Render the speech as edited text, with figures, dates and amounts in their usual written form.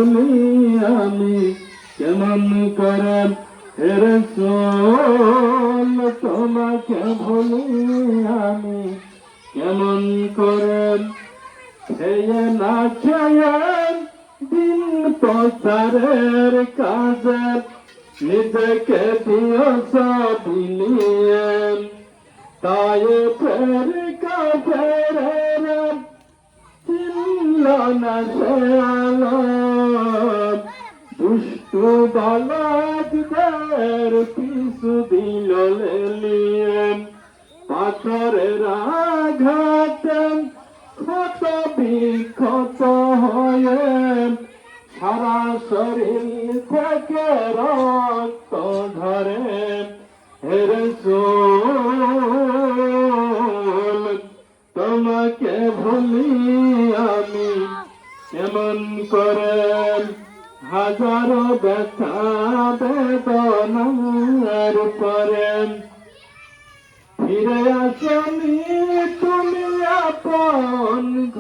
আমি কেমন করে হে রাসূল তোমাকে ভুলি আমি কেমন করে খেয়ে না খেয়ে দিন প্রচারের কাজে নিজেকে দিয়েছ বিলিয়ে তাই ফের কাফেরেরা চিনল না সে আলো দুষ্টু বালকদের পিছু দিল লেলিয়ে পাথরের আঘাতে ক্ষত বিক্ষত হয়ে সারা শরীর থেকে রক্ত ঝরে হে রাসূল তোমাকে ভুলি আমি কেমন করে হাজারো ব্যথা বেদনার পরে ফিরে আসেন